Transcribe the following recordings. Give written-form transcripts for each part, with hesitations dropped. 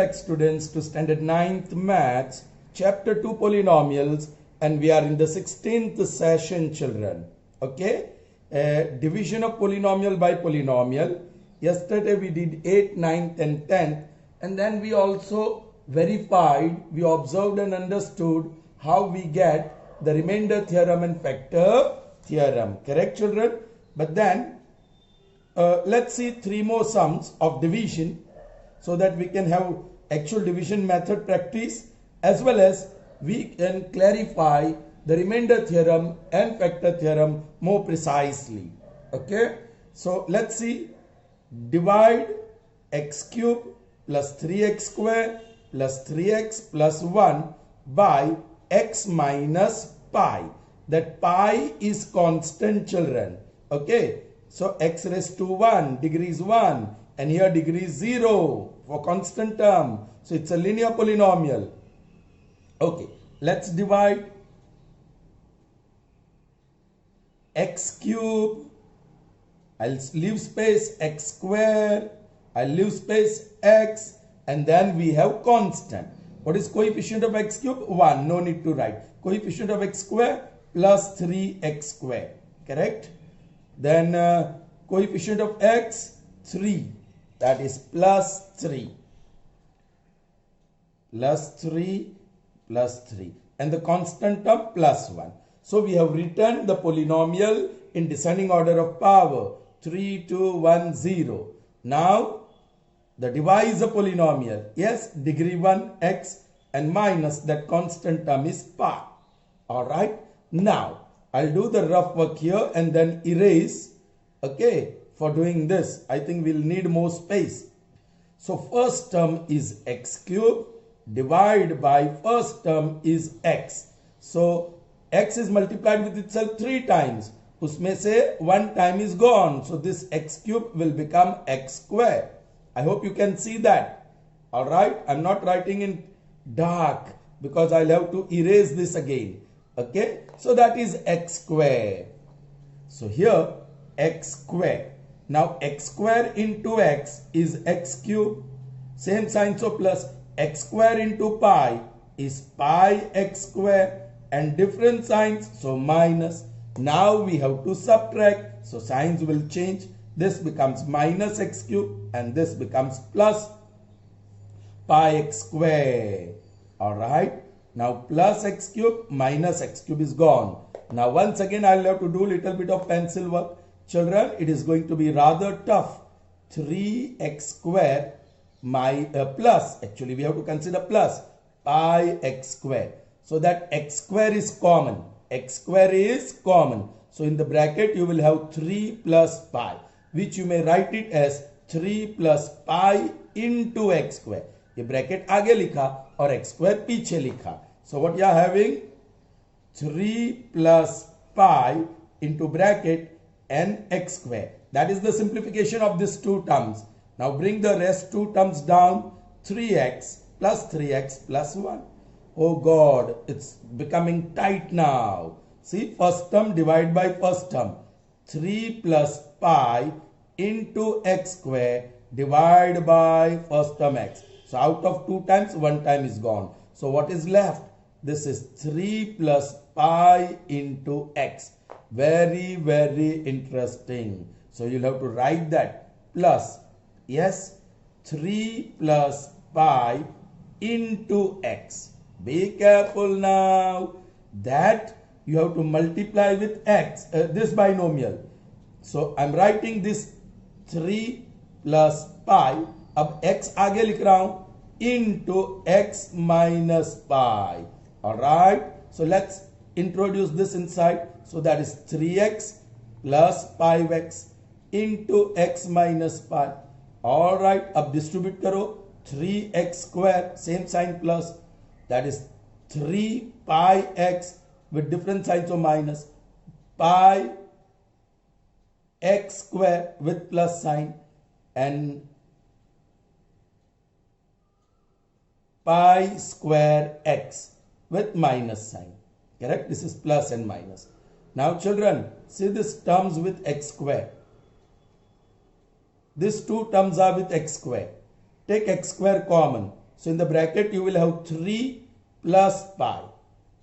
back, students, to standard 9th maths, chapter 2 polynomials, and we are in the 16th session, children. Okay, division of polynomial by polynomial. Yesterday we did 8th, 9th and 10th, and then we also verified, we observed and understood how we get the remainder theorem and factor theorem. Correct, children? But then let's see 3 more sums of division, so that we can have actual division method practice, as well as we can clarify the remainder theorem and factor theorem more precisely. Okay, so let's see. Divide x cube plus 3x square plus 3x plus 1 by x minus pi. That pi is constant, children. Okay, so x raised to 1, degree is 1, and here degree is 0 for constant term. So it's a linear polynomial. Okay, let's divide x cube. I'll leave space x square. I'll leave space x, and then we have constant. What is coefficient of x cube? 1. No need to write. Coefficient of x square plus 3x square. Correct? Then coefficient of x 3. That is plus 3. Plus 3 plus 3. And the constant term plus 1. So we have written the polynomial in descending order of power. 3, 2, 1, 0. Now the devise a polynomial. Yes, degree 1 x and minus that constant term is pi. Alright. Now I'll do the rough work here and then erase. Okay. For doing this, I think we'll need more space. So first term is x cube. Divide by first term is x. So x is multiplied with itself 3 times. Usme se 1 time is gone. So this x cube will become x square. I hope you can see that. Alright. I'm not writing in dark because I'll have to erase this again. Okay. So that is x square. So here x square. Now x square into x is x cube. Same sign, so plus x square into pi is pi x square, and different signs, so minus. Now we have to subtract, so signs will change. This becomes minus x cube and this becomes plus pi x square. Alright. Now plus x cube minus x cube is gone. Now once again I'll have to do little bit of pencil work. Children, it is going to be rather tough. 3x square plus, actually we have to consider plus pi x square. So that x square is common. X square is common. So in the bracket you will have 3 plus pi, which you may write it as 3 plus pi into x square. ये bracket आगे लिखा और x square पीछे लिखा. So what you are having? 3 plus pi into bracket and x square. That is the simplification of these 2 terms. Now bring the rest 2 terms down. 3x plus 3x plus 1. Oh God, it's becoming tight now. See, first term divide by first term. 3 plus pi into x square divide by first term x. So out of 2 times, 1 time is gone. So what is left? This is 3 plus pi into x. Very, very interesting. So you'll have to write that plus, yes, 3 plus pi into x. Be careful now that you have to multiply with x, this binomial. So I'm writing this 3 plus pi, अब x आगे लिख रहा हूं, into x minus pi. Alright. So let's introduce this inside. So that is 3x plus 5x into x minus pi. Alright, अब distribute करो. 3x square, same sign plus. That is 3 pi x with different signs of minus. Pi x square with plus sign. And pi square x with minus sign. Correct? This is plus and minus. Now children, see this terms with x square. These 2 terms are with x square. Take x square common. So in the bracket you will have 3 plus pi.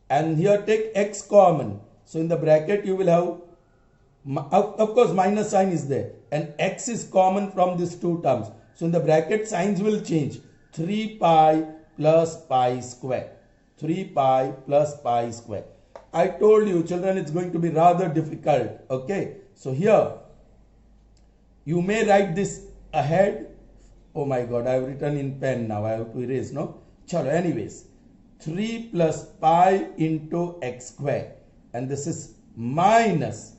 And here take x common. So in the bracket you will have, of course minus sign is there. And x is common from these two terms. So in the bracket signs will change. 3 pi plus pi square. 3 pi plus pi square. I told you children it's going to be rather difficult. Okay. So here you may write this ahead. Oh my God, I have written in pen now. I have to erase, no? Chalo, anyways. 3 plus pi into x square. And this is minus.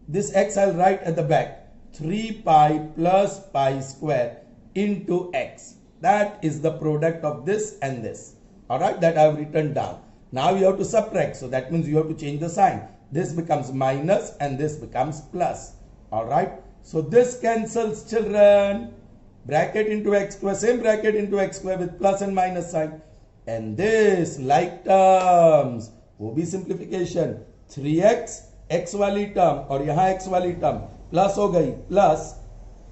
This x I'll write at the back. 3 pi plus pi square into x. That is the product of this and this. Alright, that I have written down. Now you have to subtract. So that means you have to change the sign. This becomes minus and this becomes plus. Alright. So this cancels, children. Bracket into x square, same bracket into x square with plus and minus sign. And this like terms, वो भी simplification. 3x, x वाली term और यहाँ x वाली term plus हो गई plus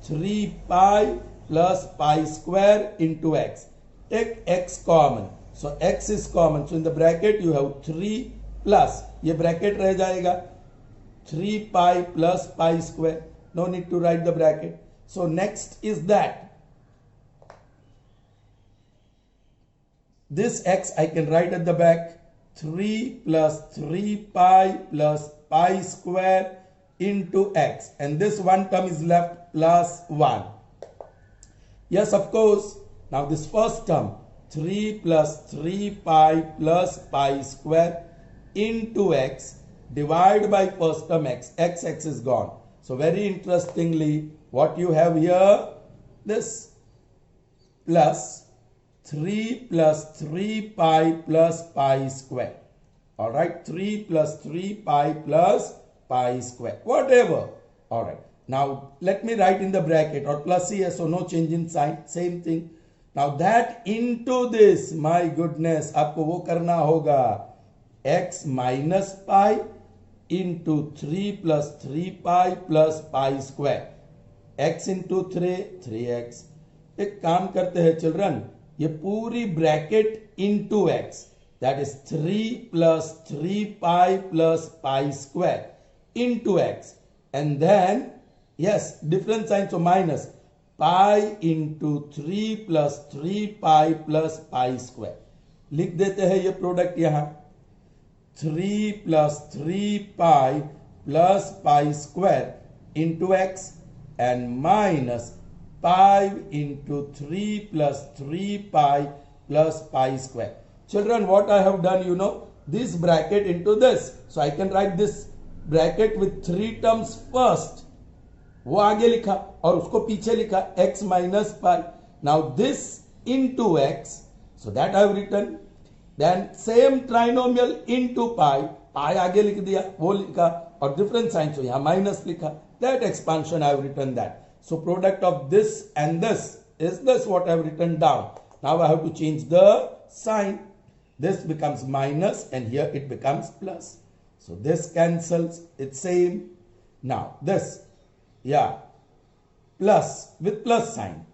3 pi plus pi square into x. Take x common. So x is common. So in the bracket you have 3 plus. ये bracket रह जाएगा. 3 pi plus pi square. No need to write the bracket. So next is that. This x I can write at the back. 3 plus 3 pi plus pi square into x. And this one term is left plus 1. Yes, of course. Now this first term. 3 plus 3 pi plus pi square into x. Divide by first term x. X is gone. So very interestingly, what you have here, this plus 3 plus 3 pi plus pi square. Alright, 3 plus 3 pi plus pi square. Whatever. Alright. Now let me write in the bracket or plus here, so no change in sign. Same thing. Now that into this, my goodness, आपको वो करना होगा. X minus pi into 3 plus 3 pi plus pi square. X into 3, 3x. एक काम करते हैं children, ये पूरी bracket into x. That is 3 plus 3 pi plus pi square into x. And then, yes, different sign, so minus. Pi into 3 plus 3 pi plus pi square. लिख देते हैं ये प्रोडक्ट यहाँ. 3 plus 3 pi plus pi square into x and minus 5 into 3 plus 3 pi plus pi square. Children, what I have done, you know, this bracket into this. So I can write this bracket with 3 terms first. वो आगे लिखा और उसको पीछे लिखा x minus pi. Now this into x. So that I have written. Then same trinomial into pi. Pi आगे लिख दिया, वो लिखा और different sign. So यहाँ minus लिखा. That expansion I have written that. So product of this and this is this what I have written down. Now I have to change the sign. This becomes minus and here it becomes plus. So this cancels. It's same. Now this. Yeah, plus with plus sign,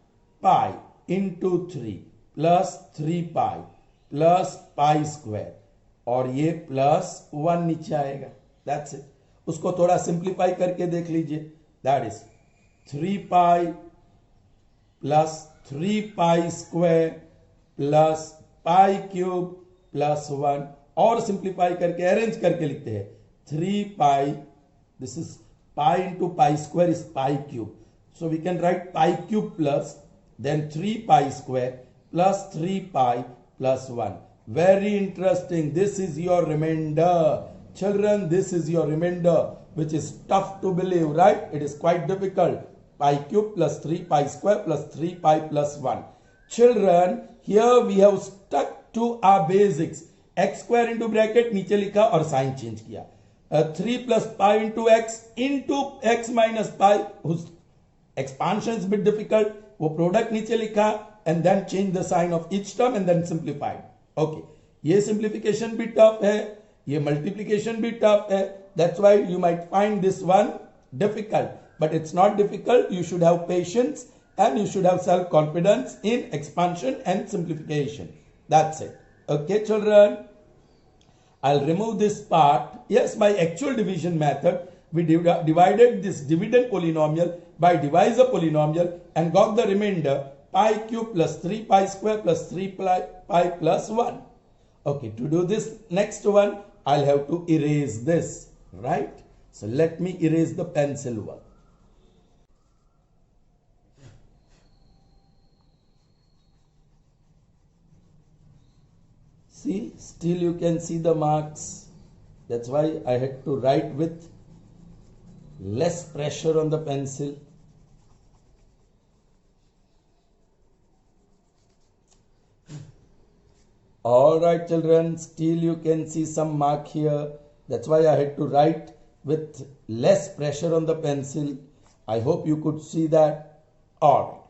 pi into 3 plus 3 pi plus pi square और ये plus 1 नीचे आएगा. That's it. उसको थोड़ा simplify करके देख लीजिए. That is 3 pi plus 3 pi square plus pi cube plus 1 और simplify करके arrange करके लिखते हैं. 3 pi, this is pi into pi square is pi cube. So we can write pi cube plus then 3 pi square plus 3 pi plus 1. Very interesting. This is your remainder. Children, this is your remainder, which is tough to believe, right? It is quite difficult. Pi cube plus 3 pi square plus 3 pi plus 1. Children, here we have stuck to our basics. X square into bracket नीचे लिखा और sign change किया. 3 plus pi into x minus pi, whose expansion is a bit difficult. वो product नीचे लिखा and then change the sign of each term and then simplified. Okay. ये simplification भी tough है. ये multiplication भी tough है. That's why you might find this one difficult. But it's not difficult. You should have patience and you should have self-confidence in expansion and simplification. That's it. Okay, children? I'll remove this part. Yes, by actual division method, we divided this dividend polynomial by divisor polynomial and got the remainder pi cube plus 3 pi square plus 3 pi plus 1. Okay, to do this next one, I'll have to erase this, right? So let me erase the pencil work. See, still you can see the marks. That's why I had to write with less pressure on the pencil. Alright children, still you can see some mark here. That's why I had to write with less pressure on the pencil. I hope you could see that. Alright,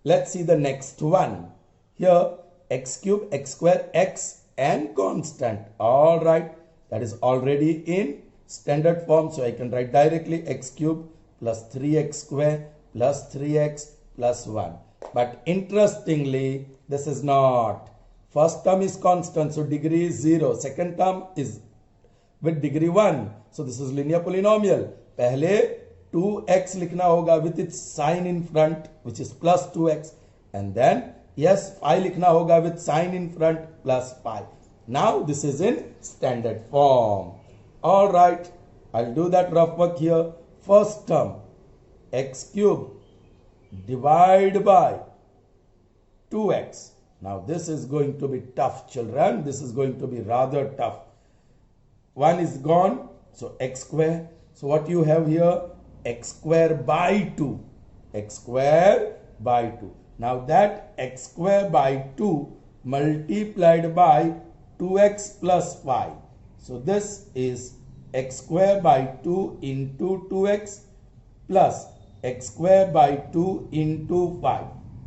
let's see the next one. Here, x cube, x square, x and constant. Alright, that is already in standard form. So I can write directly x cube plus 3x square plus 3x plus 1. But interestingly, this is not. First term is constant, so degree is 0. Second term is with degree 1. So this is linear polynomial. Pehle 2x likhna hoga with its sign in front, which is plus 2x. And then, yes, pi likhna hoga with sign in front plus pi. Now this is in standard form. Alright, I'll do that rough work here. First term, x cube divide by 2x. Now this is going to be tough, children. This is going to be rather tough. 1 is gone, so x square. So what you have here? X square by 2. X square by 2. Now that x square by 2 multiplied by 2x plus 5. So this is x square by 2 into 2x plus x square by 2 into 5.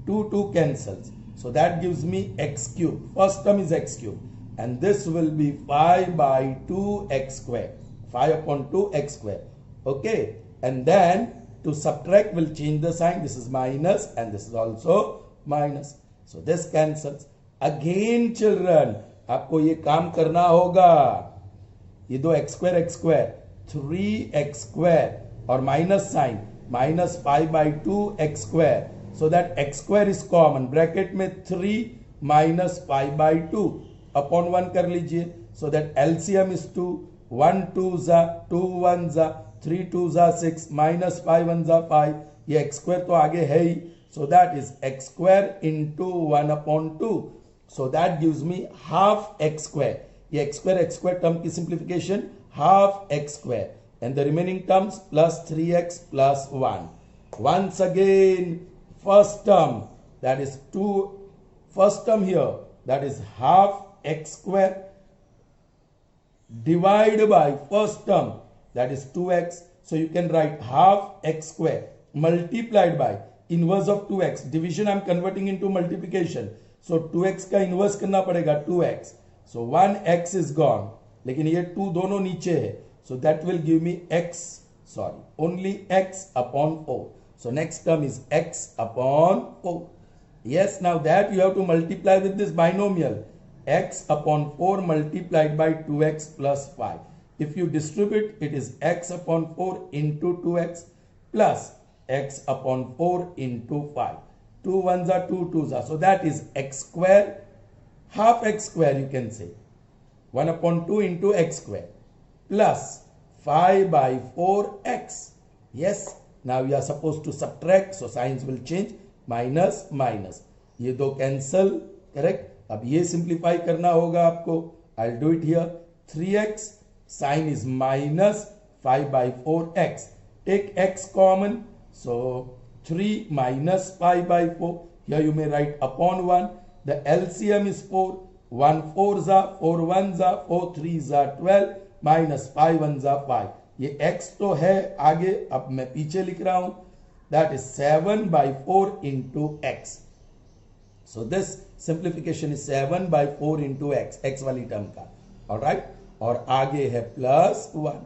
2 cancels. So that gives me x cube. First term is x cube. And this will be 5 by 2 x square. 5 upon 2 x square. Okay. And then to subtract, we'll change the sign. This is minus and this is also minus. So this cancels. Again children, आपको ये काम करना होगा. ये दो x square 3x square और minus sign minus 5 by 2 x square. So that x square is common. Bracket में 3 minus 5 by 2 upon 1 कर लीजिए. So that LCM is 2. 1 2 za, 2 1 za, 3 2 za 6 minus 5 1 za 5. ये x square तो आगे है ही. So that is x square into 1 upon 2. So that gives me half x square. ये x square term की simplification half x square. And the remaining terms plus 3x plus 1. Once again, first term, that is 2, first term here, that is half x square divided by first term, that is 2x. So you can write half x square multiplied by inverse of 2x. Division I am converting into multiplication. So 2x का inverse करना पड़ेगा 2x. So 1x is gone. लेकिन ये 2 दोनों नीचे है. So that will give me only x upon 4. So next term is x upon 4. Yes, now that you have to multiply with this binomial. X upon 4 multiplied by 2x plus 5. If you distribute, it is x upon 4 into 2x plus x upon 4 into 5. 2 1s are 2 2s are. So that is x square, half x square you can say. 1 upon 2 into x square plus 5 by 4x. Yes, now we are supposed to subtract, so signs will change. Minus, minus. ये दो cancel, correct? अब ये simplify करना होगा आपको. I'll do it here. 3x, sign is minus 5 by 4x. Take x common. So 3 minus 5 by 4. Here you may write upon 1. The LCM is 4. 1 4s are, 4 1s are, 4 3s are 12. Minus 5 1s are 5. ये x तो है आगे, अब मैं पीछे लिख रहा हूं. That is 7 by 4 into x. So this simplification is 7 by 4 into x. x वाली term का. Alright? और आगे है plus 1.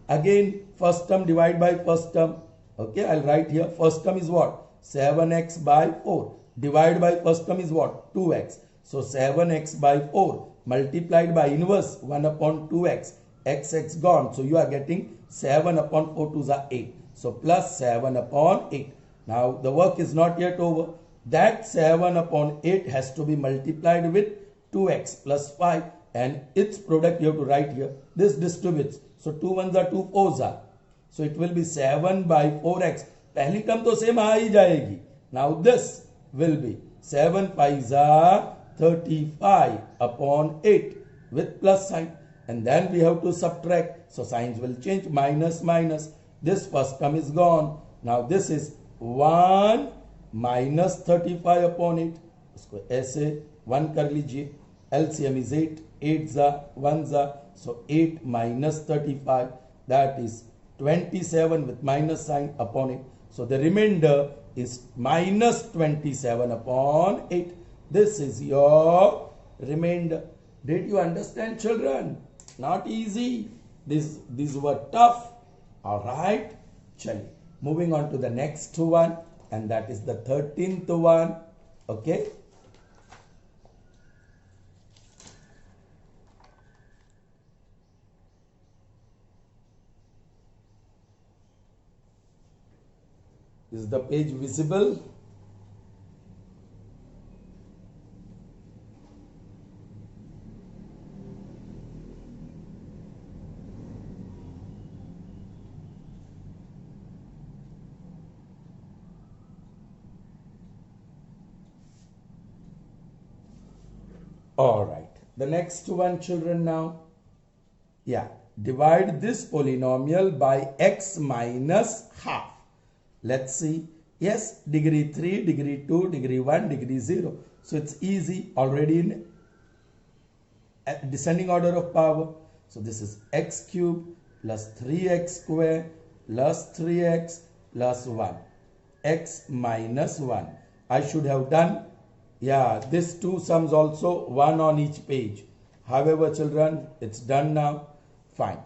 Again, first term divide by first term. Okay, I'll write here. First term is what? 7x by 4. Divide by first term is what? 2x. So 7x by 4 multiplied by inverse 1 upon 2x. X gone. So you are getting 7 upon 4 to the 8. So plus 7 upon 8. Now the work is not yet over. That 7 upon 8 has to be multiplied with 2x plus 5. And its product you have to write here. This distributes. So 2 1s are 2 4s are. So it will be 7 by 4x. पहली term तो same आ ही जाएगी. Now this will be 7 5s are 35 upon 8 with plus sign. And then we have to subtract. So signs will change. Minus minus. This first term is gone. Now this is 1 minus 35 upon 8. इसको ऐसे 1 कर लीजिए. LCM is 8. 8s are 1s are. So 8 minus 35. That is 27 with minus sign upon it. So the remainder is minus 27 upon 8. This is your remainder. Did you understand, children? Not easy. These were tough. Alright. Chali. Moving on to the next one. And that is the 13th one. Okay. Is the page visible? All right. The next one, children, now. Yeah. Divide this polynomial by x minus half. Let's see. Yes, degree 3, degree 2, degree 1, degree 0. So it's easy, already in descending order of power. So this is x cube plus 3x square plus 3x plus 1. X minus 1. I should have done, yeah, this two sums also, one on each page. However, children, it's done now. Fine.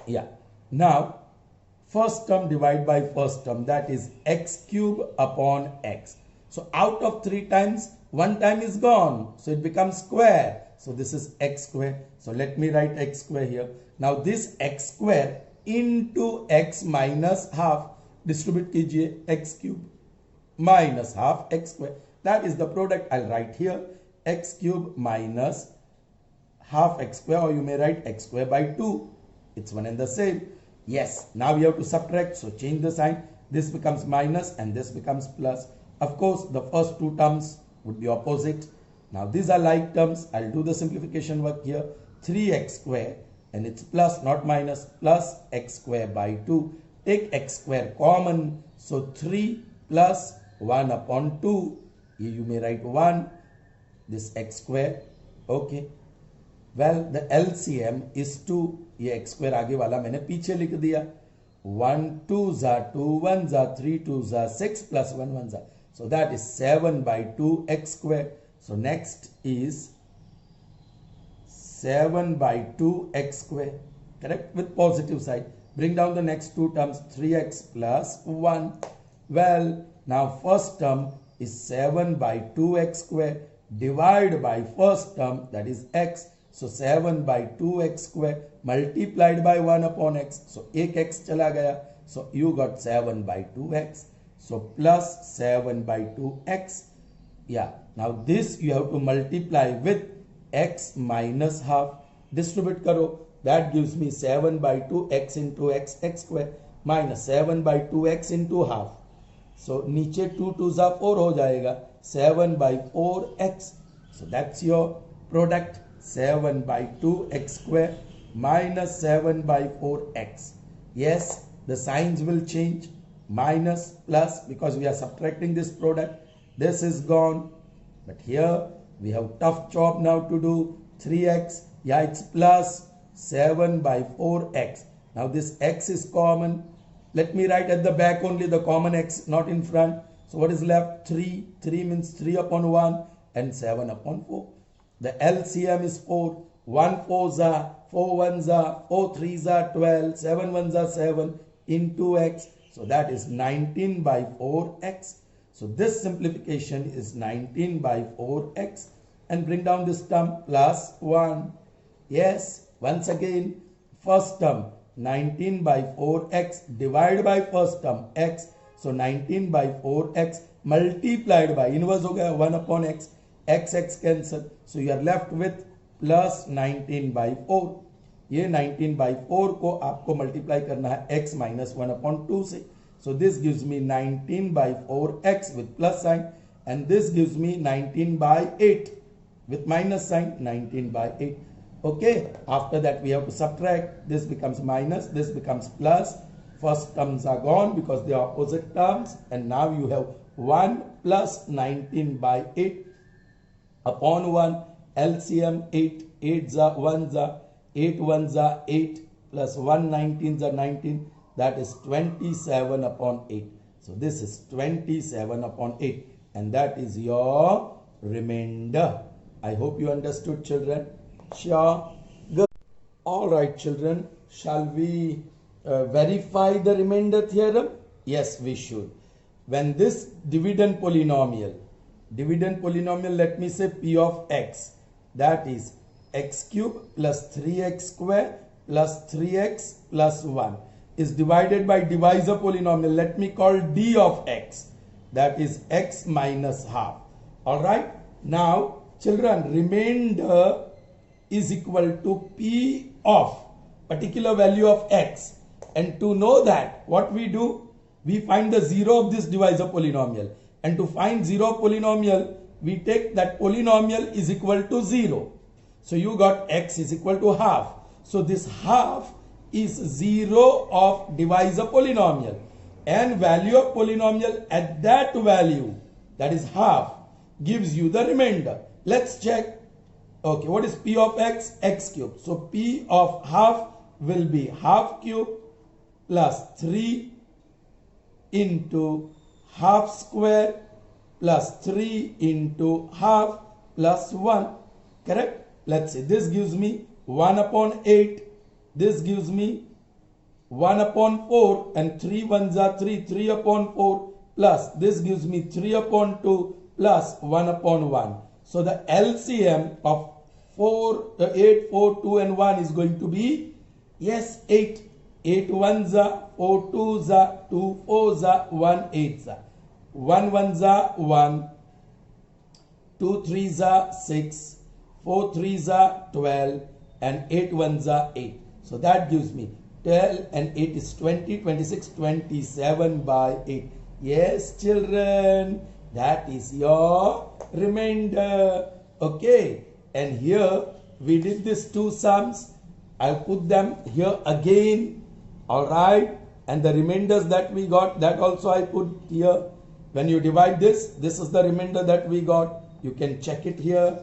Yeah. Now, first term divide by first term, that is x cube upon x. So out of 3 times, 1 time is gone. So it becomes square. So this is x square. So let me write x square here. Now this x square into x minus half. Distribute kijiye x cube minus half x square. That is the product. I'll write here x cube minus half x square, or you may write x square by 2. It's one and the same. Yes, now we have to subtract, so change the sign. This becomes minus and this becomes plus. Of course, the first 2 terms would be opposite. Now these are like terms. I'll do the simplification work here. 3x square, and it's plus not minus, plus x square by 2. Take x square common, so 3 plus 1 upon 2. Here you may write 1, this x square. Okay. Well, the LCM is 2. ये x square आगे वाला मैंने पीछे लिख दिया. 1 2s are 2 1s are 3 2s are 6 plus 1 1s are. So that is 7 by 2 x square. So next is 7 by 2 x square. Correct? With positive side. Bring down the next 2 terms. 3x plus 1. Well, now first term is 7 by 2x square. Divide by first term, that is x. So 7 by 2x square multiplied by 1 upon x. So 1x chala gaya. So you got 7 by 2x. So plus 7 by 2x. Yeah. Now this you have to multiply with x minus half. Distribute karo. That gives me 7 by 2x into x square minus 7 by 2x into half. So नीचे 2 2s are 4 हो जाएगा. 7 by 4x. So that's your product. 7 by 2x square minus 7 by 4x. Yes, the signs will change. Minus, plus, because we are subtracting this product. This is gone. But here we have tough job now to do. 3x. Yeah, it's plus 7 by 4x. Now this x is common. Let me write at the back only the common x, not in front. So what is left? 3. 3 means 3 upon 1 and 7 upon 4. The LCM is 4. 1 4s are, 4 1s are, 4 3s are 12, 7 1s are 7 into x. So that is 19 by 4x. So this simplification is 19 by 4x. And bring down this term plus 1. Yes, once again, first term 19 by 4x divided by first term x. So 19 by 4x multiplied by inverse हो गया 1 upon x. x cancel. So you are left with plus 19 by 4. ये 19 by 4 को आपको multiply करना है x minus 1 upon 2 से. So this gives me 19 by 4x with plus sign, and this gives me 19 by 8 with minus sign, 19 by 8. Okay, after that we have to subtract. This becomes minus, this becomes plus. First terms are gone because they are opposite terms, and now you have 1 plus 19 by 8 upon 1. LCM 8, 8 are 1 are 8 1s are 8 plus 1 19s are 19. That is 27 upon 8. So this is 27 upon 8, and that is your remainder. I hope you understood, children. Sure. Good. All right, children. Shall we verify the remainder theorem? Yes, we should. When this dividend polynomial, let me say p of x, that is x cube plus 3x square plus 3x plus 1 is divided by divisor polynomial, let me call d of x, that is x minus half. All right. Now, children, remainder is equal to p of particular value of x. And to know that, what we do? We find the 0 of this divisor polynomial. And to find 0 polynomial, we take that polynomial is equal to 0. So you got x is equal to half. So this half is 0 of divisor polynomial. And value of polynomial at that value, that is half, gives you the remainder. Let's check. Okay, what is p of x? X cube. So p of half will be half cube plus 3 into half square plus 3 into half plus 1. Correct? Let's see. This gives me 1 upon 8. This gives me 1 upon 4, and 3 1s are 3. 3 upon 4 plus this gives me 3 upon 2 plus 1 upon 1. So the LCM of 8, 4, 2 and 1 is going to be, yes, 8. 8 1s are, 4 2s are, 2 4s are, 1 8s are. 1 1s are 1, 2 3s are 6, 4 3s are 12, and 8 1s are 8. So that gives me 12 and 8 is 20, 26, 27 by 8. Yes, children, that is your remainder. Okay, and here we did these two sums. I'll put them here again. All right, and the remainders that we got, that also I put here. When you divide this is the remainder that we got. You can check it here.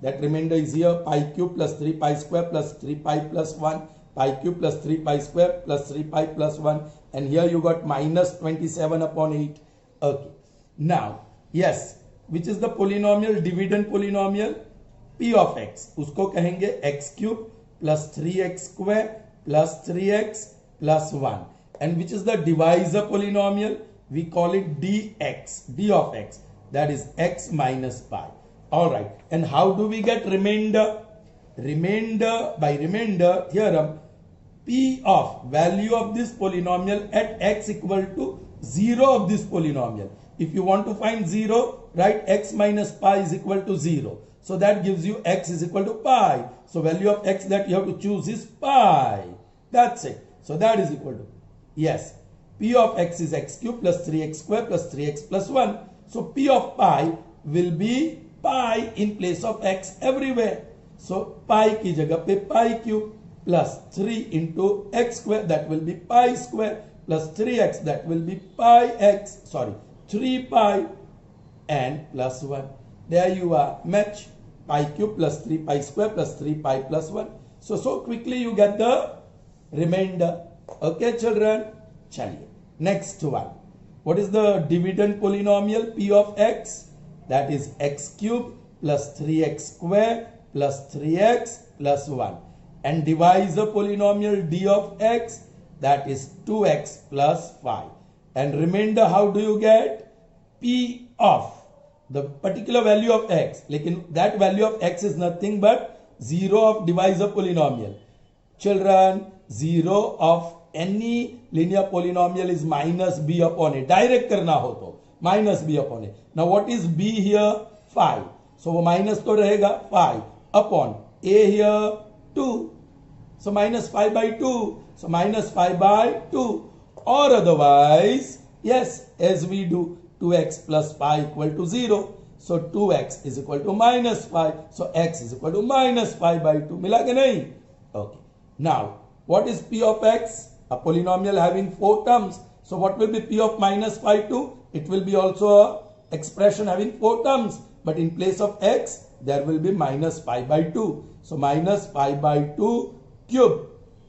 That remainder is here, pi cube plus 3 pi square plus 3 pi plus 1, pi cube plus 3 pi square plus 3 pi plus 1, and here you got minus 27 upon 8. Okay. Now, yes, which is the polynomial, dividend polynomial? P of x. Usko kahenge x cube plus 3x square plus 3x plus 1. And which is the divisor polynomial? We call it dx, d of x. That is x minus pi. Alright. And how do we get remainder? Remainder, by remainder theorem, p of value of this polynomial at x equal to 0 of this polynomial. If you want to find 0, write x minus pi is equal to 0. So that gives you x is equal to pi. So value of x that you have to choose is pi. That's it. So that is equal to, yes, p of x is x cube plus 3x square plus 3x plus 1. So p of pi will be pi in place of x everywhere. So pi ki jagah pe pi cube plus 3 into x square, that will be pi square, plus 3x, that will be pi x, sorry, 3 pi and plus 1. There you are, match pi cube plus 3 pi square plus 3 pi plus 1. So quickly you get the remainder. Okay, children? Chaliye. Next one. What is the dividend polynomial? P of x, that is x cube plus 3x square plus 3x plus 1. And divisor polynomial d of x, that is 2x plus 5. and remainder how do you get? P of the particular value of x. Lekin that value of x is nothing but 0 of divisor polynomial. Children, 0 of any linear polynomial is minus b upon a. Direct karna ho to minus b upon a. Now what is b here? 5. So वो minus तो रहेगा 5 upon a here 2. So minus 5 by 2. So minus 5 by 2. Or otherwise, yes, as we do, 2x plus 5 equal to 0. So 2x is equal to minus 5. So x is equal to minus 5 by 2. Mila ke nahi? Okay. Now, what is p of x? A polynomial having 4 terms. So what will be p of minus 5 2? It will be also a expression having 4 terms. But in place of x, there will be minus 5 by 2. So minus 5 by 2 cube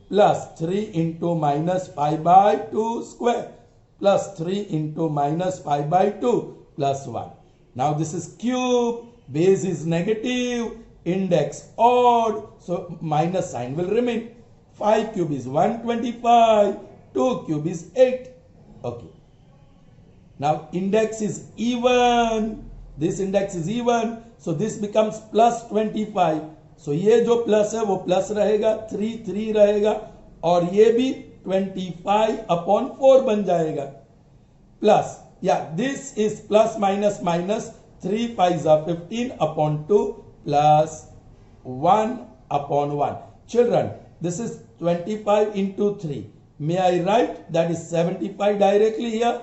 plus 3 into minus 5 by 2 square plus 3 into minus 5 by 2 plus 1. Now this is cube, base is negative, index odd, so minus sign will remain. 5 cube is 125, 2 cube is 8. Okay. Now index is even, this index is even, so this becomes plus 25. So ये जो plus है वो plus रहेगा, 3 रहेगा और ये भी 25 upon 4 बन जाएगा. Plus, yeah, this is plus minus minus, 3 5s are 15 upon 2 plus 1 upon 1. Children, this is 25 into 3. May I write that is 75 directly here?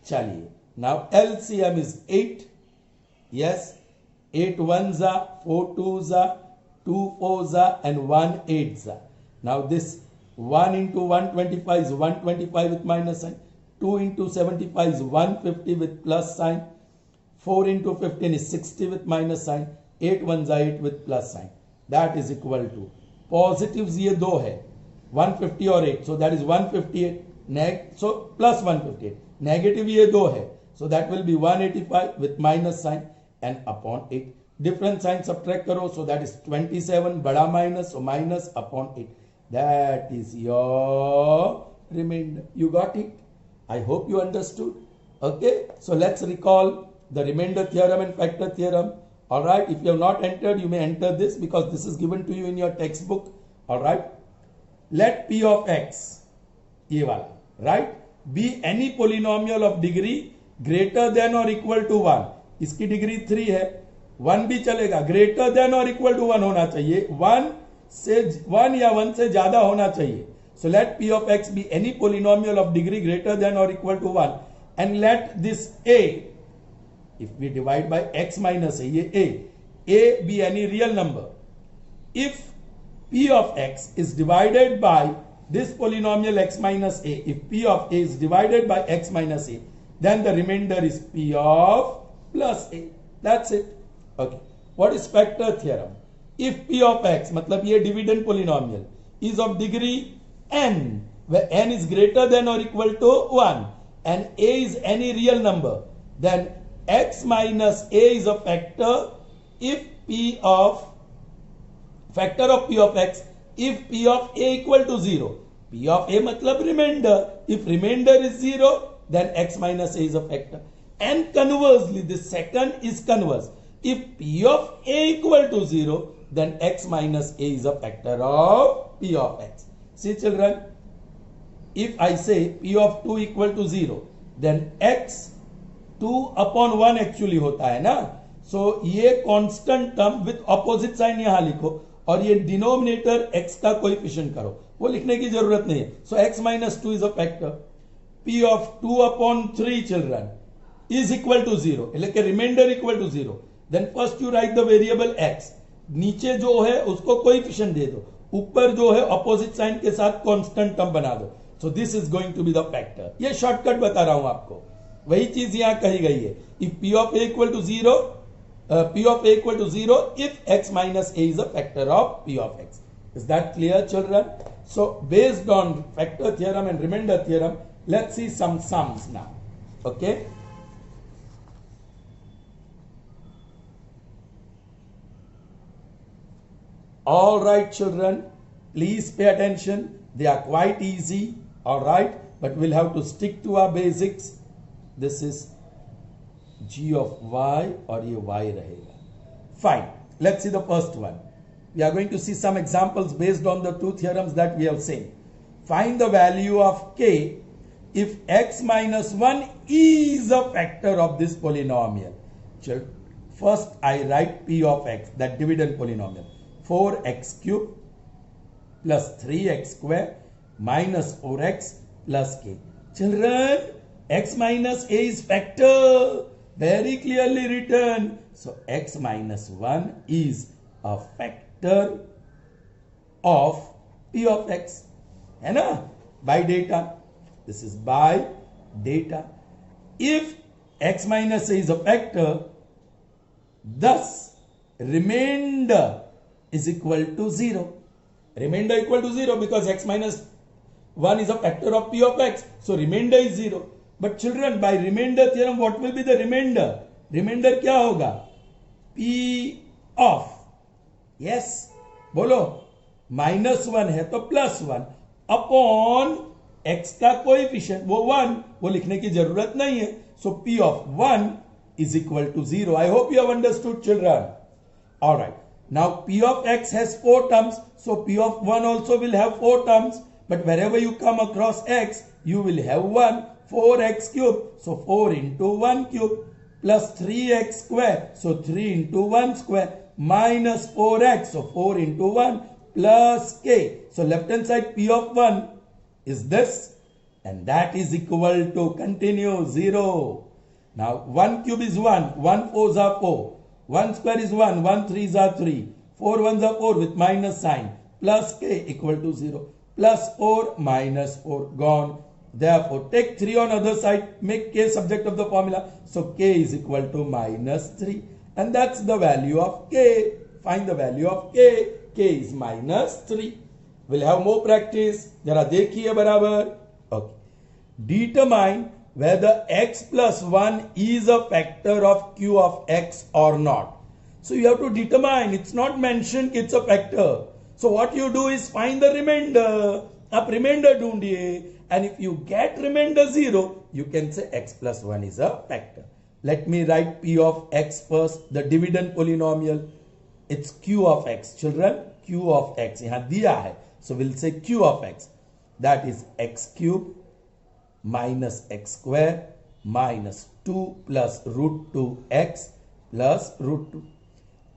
Chaliye. Now LCM is 8. Yes, 8 1s are, 4 2s are, 2 4s are, and 1 8s are. Now this 1 into 125 is 125 with minus sign. 2 into 75 is 150 with plus sign. 4 into 15 is 60 with minus sign. 8 1s are 8 with plus sign. That is equal to, positives ये दो है, 150 और 8. So that is 158. So plus 158. Negative ये दो है. So that will be 185 with minus sign and upon 8. Different sign subtract karo. So that is 27 bada minus, so minus upon 8. That is your remainder. You got it? I hope you understood. Okay. So let's recall the remainder theorem and factor theorem. Alright. If you have not entered, you may enter this because this is given to you in your textbook. Alright. Let p of x, ye wala, right, be any polynomial of degree greater than or equal to 1. इसकी degree 3 है, 1 भी चलेगा, greater than और equal to 1 होना चाहिए, 1 या 1 से ज्यादा होना चाहिए. So let p of x be any polynomial of degree greater than or equal to 1 and let this a, if we divide by x minus a, ye a be any real number. If p of x is divided by this polynomial x minus a, if p of a is divided by x minus a, then the remainder is p of plus a. That's it. Okay. What is factor theorem? If p of x, matlab ye dividend polynomial, is of degree n, where n is greater than or equal to 1 and a is any real number, then x minus a is a factor if p of factor of p of x if p of a equal to 0. P of a matlab remainder. If remainder is 0, then x minus a is a factor. And conversely, the second is converse. If p of a equal to 0, then x minus a is a factor of p of x. See children, if I say p of 2 equal to 0, then x 2 upon 1 actually होता है ना. So ये constant term with opposite sign यहाँ लिखो और ये denominator x का coefficient करो, वो लिखने की जरूरत नहीं है. So x minus 2 is a factor. P of 2 upon 3 children is equal to 0, એટલે કે remainder equal to 0. Then first you write the variable x. नीचे जो है उसको coefficient दे दो, ऊपर जो है opposite sign के साथ constant term बना दो. So this is going to be the factor. ये shortcut बता रहा हूं आपको, वही चीज यहाँ कही गई है. If p of a equal to 0, p of a equal to 0 if x minus a is a factor of p of x. Is that clear children? So based on factor theorem and remainder theorem, let's see some sums now. Okay. All right children, please pay attention. They are quite easy. All right. but we'll have to stick to our basics. This is g of y और ये y रहेगा. Fine. Let's see the first one. We are going to see some examples based on the two theorems that we have seen. Find the value of k if x minus 1 is a factor of this polynomial. First I write p of x, that dividend polynomial. 4x cubed plus 3x square minus 4x plus k. Children, x minus a is factor. Very clearly written. So x minus 1 is a factor of p of x. है ना? By data. This is by data. If x minus a is a factor, thus remainder is equal to 0. Remainder equal to 0 because x minus 1 is a factor of p of x. So remainder is 0. But children, by remainder theorem, what will be the remainder? Remainder क्या होगा? p of, yes, बोलो, -1 है तो +1 upon x का coefficient वो 1, वो लिखने की जरूरत नहीं है. So p of 1 is equal to 0. I hope you have understood, children. All right. Now p of x has 4 terms, so p of 1 also will have 4 terms. But wherever you come across x, you will have 1. 4x cubed, so 4 into 1 cube, plus 3x square, so 3 into 1 square, minus 4x, so 4 into 1, plus k. So left hand side p of 1 is this, and that is equal to, continue, 0. Now 1 cube is 1, 1 4s are 4, 1 square is 1, 1 3s are 3, 4 1s are 4 with minus sign, plus k equal to 0, plus 4 minus 4 gone. Therefore, take 3 on other side, make k subject of the formula. So k is equal to -3. And that's the value of k. Find the value of k. K is -3. We'll have more practice. जरा देखिए बराबर. Okay. Determine whether x plus 1 is a factor of q of x or not. So you have to determine. It's not mentioned it's a factor. So what you do is find the remainder. आप remainder ढूंढिए. And if you get remainder 0, you can say x plus 1 is a factor. Let me write p of x first, the dividend polynomial. It's q of x. Children, q of x. यहाँ दिया है. So we'll say q of x. That is x cube minus x square minus 2 plus root 2x plus root 2.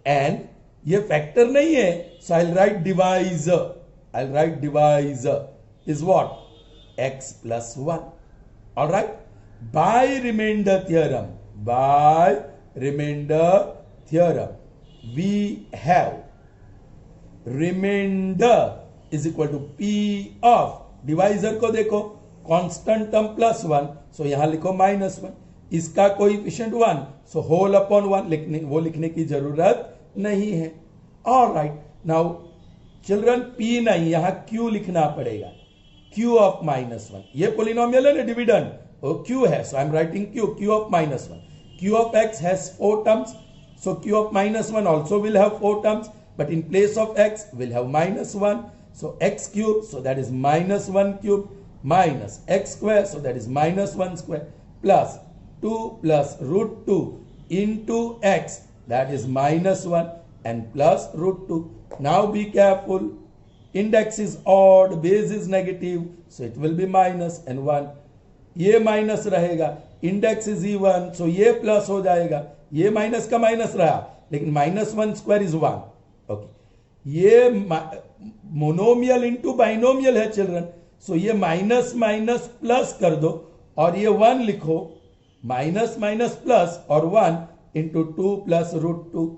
And ये factor नहीं है. So I'll write divisor. I'll write divisor is what? X plus 1. All right. By remainder theorem, we have remainder is equal to p of, divisor को देखो, constant term plus 1, so यहां लिखो -1, इसका coefficient 1, so whole upon 1, वो लिखने की जरूरत नहीं है. All right. Now children, p नहीं, यहां q लिखना पड़ेगा. q of -1. ये polynomial है ना डिविडेंड, वो q है, so I'm writing q of -1. q of x has 4 terms, so q of -1 also will have 4 terms, but in place of x we'll have -1, so x cube, so that is -1 cube, minus x square, so that is -1 square, plus 2 plus root 2 into x, that is -1, and plus root 2. Now be careful. Index is odd, base is negative, so it will be minus and 1. ये minus रहेगा, index is even, सो ये plus हो जाएगा, ये minus का minus रहा, लेकिन -1 square is 1. Okay, ये मोनोमियल इंटू बाइनोमियल है चिल्ड्रन, सो ये माइनस माइनस प्लस कर दो और ये 1 लिखो, माइनस माइनस प्लस और 1 into 2 plus root 2,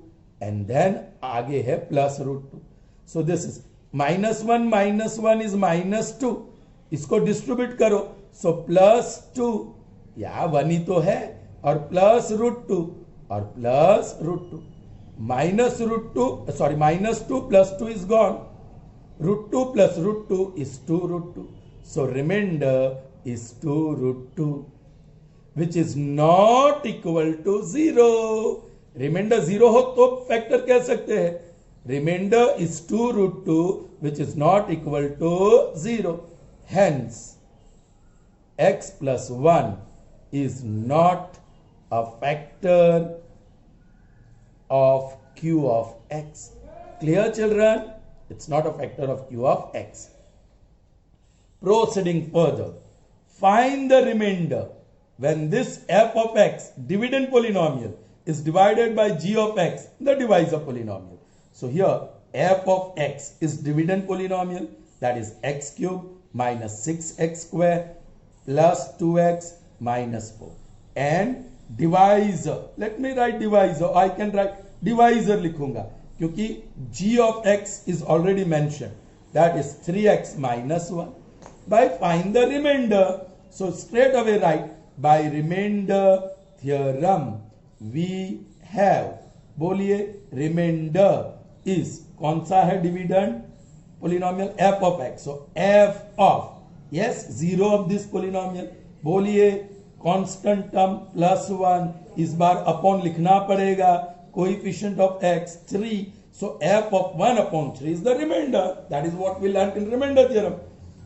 and then आगे है plus root 2. So this is -1 is -2, इसको डिस्ट्रीब्यूट करो, सो +2, या 1 ही तो है, और प्लस रूट 2 और plus root 2, -2 plus 2 is gone, root 2 plus root 2 is 2 root 2, so remainder is 2 root 2, which is not equal to 0. Remainder 0 हो तो फैक्टर कह सकते हैं. Remainder is 2 root 2, which is not equal to 0. Hence, x plus 1 is not a factor of q of x. Clear, children? It's not a factor of q of x. Proceeding further, find the remainder when this f of x, dividend polynomial, is divided by g of x, the divisor polynomial. So here f of x is dividend polynomial, that is x cube minus 6x square plus 2x minus 4. And divisor, let me write divisor, I can write divisor लिखूंगा क्योंकि g of x is already mentioned, that is 3x minus 1. By find the remainder, so straight away write by remainder theorem we have, बोलिए remainder is कौन सा है dividend polynomial f of x, so f of, yes, 0 of this polynomial, बोलिए constant term plus 1, इस bar upon लिखना पड़ेगा, coefficient of x 3, so f of 1 upon 3 is the remainder. That is what we learnt in remainder theorem.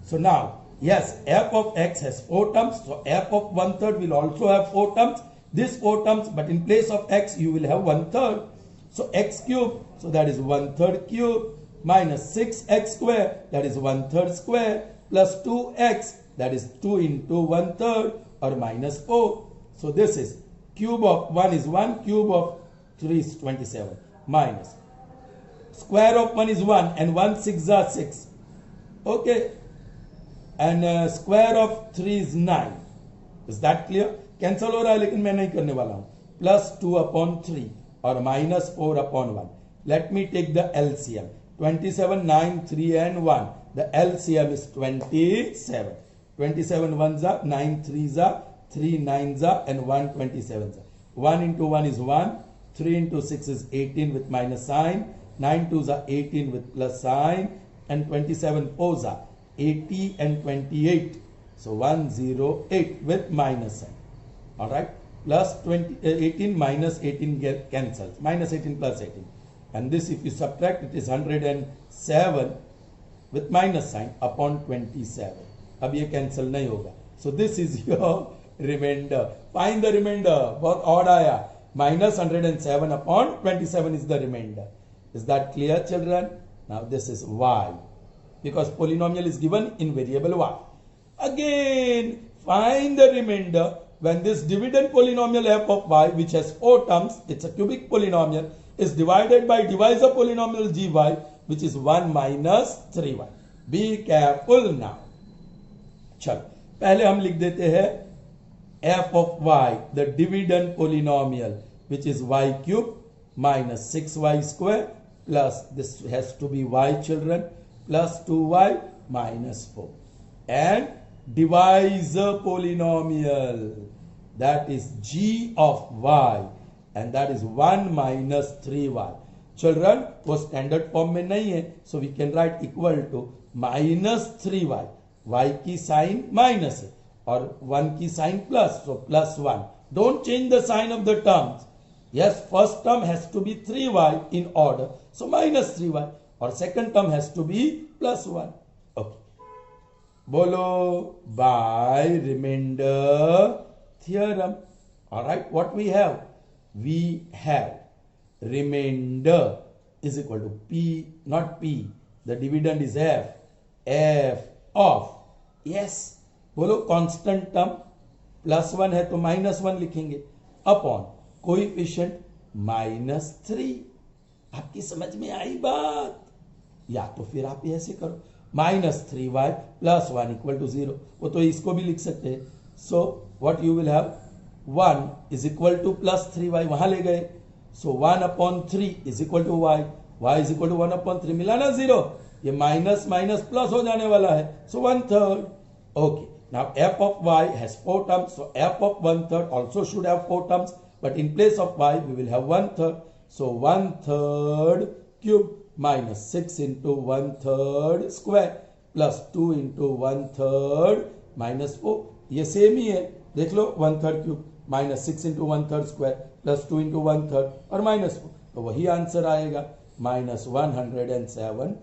So now, yes, f of x has 4 terms, so f of 1/3 will also have 4 terms, this 4 terms, but in place of x you will have 1/3, so x cube, so that is 1/3 cube, minus 6x square, that is 1/3 square, plus 2x, that is 2 into 1/3, or minus 4. So this is cube of 1 is 1, cube of 3 is 27, minus square of 1 is 1, and 1 6 are 6. Okay, and square of 3 is 9. Is that clear? Cancel हो रहा है लेकिन मैं नहीं करने वाला हूँ. Plus 2 upon 3 or minus 4 upon 1. Let me take the LCM. 27, 9, 3 and 1. The LCM is 27. 27 ones are, 9 threes are, 3 nines are, and 1 27s are. 1 into 1 is 1. 3 into 6 is 18 with minus sign. 9 twos are 18 with plus sign. And 27 fours are 80 and 28. So 108 with minus sign. Alright. Plus 18 minus 18 cancels. Minus 18 plus 18. And this, if you subtract, it is 107 with minus sign upon 27. अब ये cancel नहीं होगा. So this is your remainder. Find the remainder. बहुत odd आया. Minus 107 upon 27 is the remainder. Is that clear, children? Now this is y. Because polynomial is given in variable y. Again, find the remainder when this dividend polynomial f of y, which has 4 terms, it's a cubic polynomial, is divided by divisor polynomial gy, which is 1 minus 3y. Be careful now. चलो पहले हम लिख देते हैं f of y, the dividend polynomial, which is y cube minus 6y square plus, this has to be y, children, plus 2y minus 4. And divisor polynomial, that is g of y, and that is 1 minus 3y. Children, वो standard form में नहीं है, so we can write equal to minus 3y. y की sign minus है और 1 की sign plus, so plus 1. Don't change the sign of the terms. Yes, first term has to be 3y in order, so minus 3y, or second term has to be plus 1. Okay. Bolo by remainder theorem. Alright, what we have? We have remainder is equal to p, not p. The dividend is f of, yes, बोलो constant term plus 1 है तो minus 1 लिखेंगे upon coefficient minus 3. आपकी समझ में आई बात? या तो फिर आप ऐसे करो minus 3y plus 1 equal to 0. वो तो इसको भी लिख सकते हैं. So what you will have, 1 is equal to plus 3y, वहां ले गए, so 1 upon 3 is equal to y is equal to 1 upon 3, मिला ना 0, ये माइनस माइनस प्लस हो जाने वाला है, so 1/3. Okay, now f of y has 4 terms, so f of 1/3 also should have 4 terms, but in place of y we will have 1/3, so 1/3 cube minus 6 into 1/3 square plus 2 into 1/3 minus 4. ये same ही है, देख लो, 1/3 cube minus 6 into 1/3 square plus 2 into 1/3 और minus 4, तो वही answer आएगा minus 107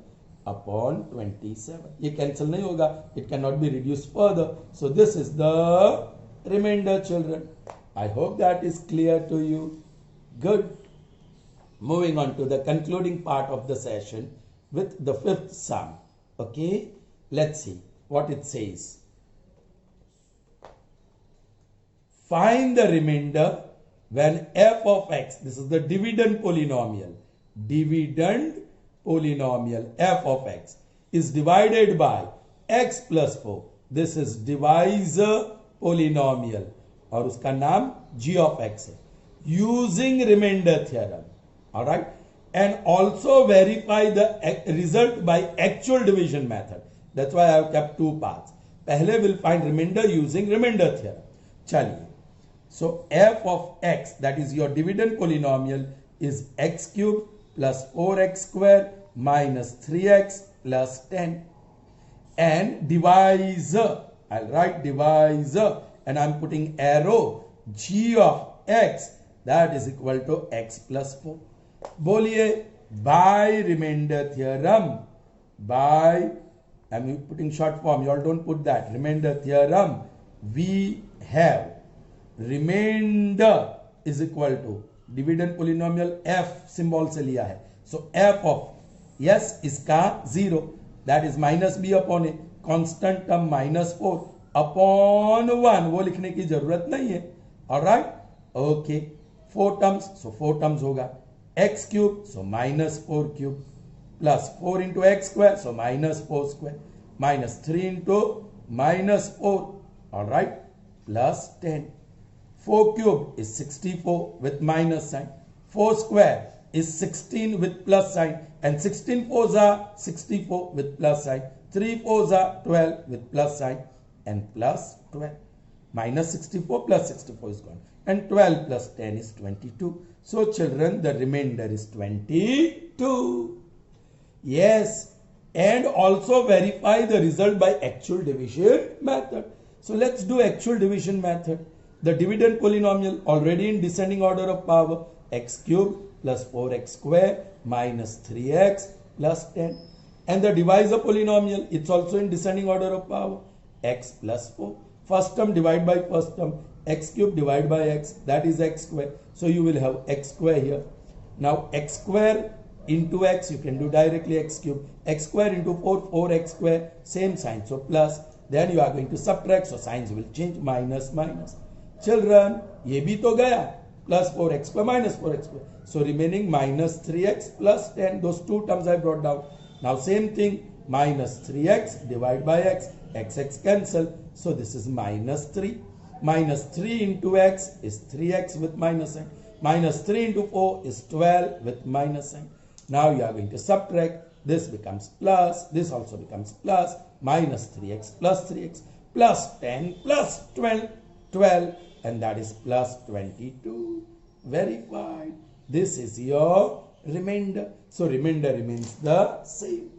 upon 27. ये cancel नहीं होगा. It cannot be reduced further. So this is the remainder, children. I hope that is clear to you. Good. Moving on to the concluding part of the session with the fifth sum. Okay. Let's see what it says. Find the remainder when f of x, this is the dividend polynomial, f of x is divided by x plus 4. This is divisor polynomial और उसका नाम g of x है. Using remainder theorem. Alright. And also verify the result by actual division method. That's why I have kept two parts. पहले will find remainder using remainder theorem. चलिए. So f of x, that is your dividend polynomial, is x cube plus 4x square minus 3x plus 10. And divisor, I'll write divisor and I'm putting arrow g of x, that is equal to x plus 4. बोलिए by remainder theorem, by, I'm putting short form, you all don't put that, remainder theorem, we have remainder is equal to dividend polynomial f symbol से लिया है. So f of yes इसका 0, that is minus b upon a constant term minus 4 upon 1, वो लिखने की जरूरत नहीं है. Alright, okay, 4 terms, so 4 terms होगा. X cube, so minus 4 cube, plus 4 into x square, so minus 4 square, minus 3 into minus 4, alright, plus 10. 4 cube is 64 with minus sign. 4 square is 16 with plus sign. And 16 fours are 64 with plus sign. 3 fours are 12 with plus sign. And plus 12. Minus 64 plus 64 is gone. And 12 plus 10 is 22. So children, the remainder is 22. Yes. And also verify the result by actual division method. So let's do actual division method. The dividend polynomial already in descending order of power, x cube plus 4x square minus 3x plus 10. And the divisor polynomial, it's also in descending order of power, x plus 4. First term divide by first term, x cube divide by x, that is x square. So you will have x square here. Now x square into x, you can do directly x cube. X square into 4, 4x square, same sign, so plus. Then you are going to subtract, so signs will change, minus, minus. Children, ये भी तो गया, plus 4x square minus 4x square. So remaining minus 3x plus 10, those two terms I brought down. Now same thing, minus 3x divided by x, x cancel. So this is minus 3. Minus 3 into x is 3x with minus sign. Minus 3 into 4 is 12 with minus sign. Now you are going to subtract. This becomes plus, this also becomes plus, minus 3x plus 3x plus 10 plus 12, 12. And that is plus 22. Verified. This is your remainder. So remainder remains the same.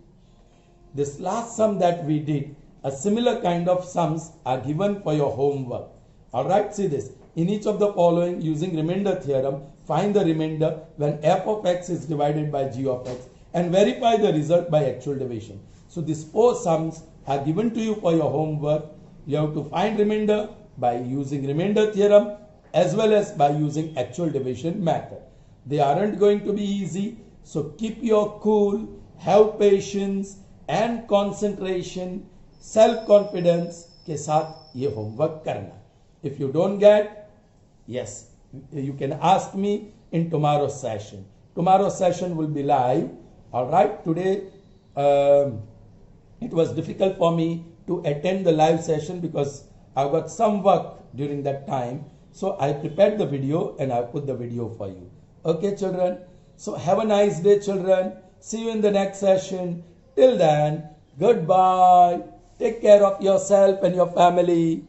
This last sum that we did, a similar kind of sums are given for your homework. Alright, see this. In each of the following, using remainder theorem, find the remainder when f of x is divided by g of x and verify the result by actual division. So these 4 sums are given to you for your homework. You have to find remainder by using remainder theorem as well as by using actual division method. They aren't going to be easy, so keep your cool, have patience and concentration, self-confidence के साथ ये homework करना. If you don't get, yes, you can ask me in tomorrow's session. Tomorrow's session will be live. Alright, today it was difficult for me to attend the live session because I got some work during that time. So I prepared the video and I put the video for you. Okay, children. So have a nice day, children. See you in the next session. Till then, goodbye. Take care of yourself and your family.